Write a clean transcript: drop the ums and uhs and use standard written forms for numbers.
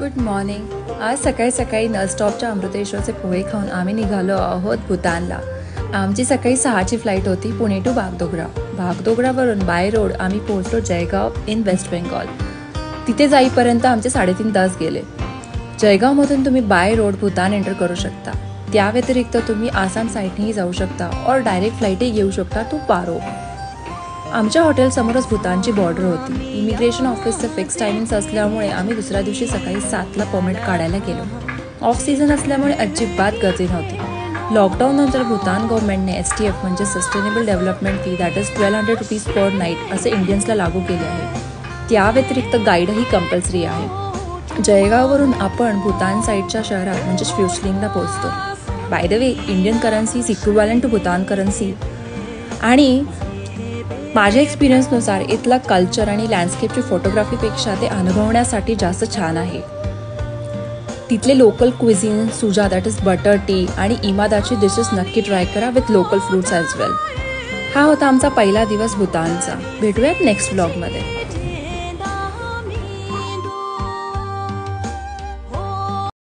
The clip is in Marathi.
Good morning. आज सकाळी सकाळी नलस्टॉपच्या अमृतेश्वरचे पोहे खाऊन आम्ही निघालो आहोत भूतानला. आमची सकाळी 6ची फ्लाईट होती पुणे टू बागडोगरा. बागडोगरावरून बाय रोड आम्ही पोहोचलो जयगाव इन वेस्ट बेंगॉल. तिथे जाईपर्यंत आमचे 3.5 तास गेले. जयगावमधून तुम्ही बाय रोड भूतान एंटर करू शकता. त्या व्यतिरिक्त तुम्ही आसाम साईडनेही जाऊ शकता और डायरेक्ट फ्लाईटही घेऊ शकता टू पारो. आमच्या हॉटेलसमोरच भूतानची बॉर्डर होती. इमिग्रेशन ऑफिसचं फिक्स टायमिंग्स असल्यामुळे आम्ही दुसऱ्या दिवशी सकाळी 7ला परमिट काढायला गेलो. ऑफ सीझन असल्यामुळे अजिबात गर्दी नव्हती. लॉकडाऊननंतर भूतान गव्हर्नमेंटने STF म्हणजे sustainable development fee that is ₹1200 per night असे इंडियन्सला लागू केले आहे. त्या व्यतिरिक्त गाईडही कंपल्सरी आहे. जयगाववरून आपण भूतान साईडच्या शहरात म्हणजे फ्युचलिंगला पोहोचतो. By the way, Indian currency is equivalent to Bhutan currency. आणि माझ्या एक्सपिरियन्सनुसार इथला कल्चर आणि लँडस्केपची फोटोग्राफीपेक्षा ते अनुभवण्यासाठी जास्त छान आहे. तिथले local cuisine, suja that is butter tea आणि इमादाची डिशेस नक्की ट्राय करा with local fruits as well. हा होता आमचा पहिला दिवस भूतानचा. भेटूयात नेक्स्ट व्लॉगमध्ये.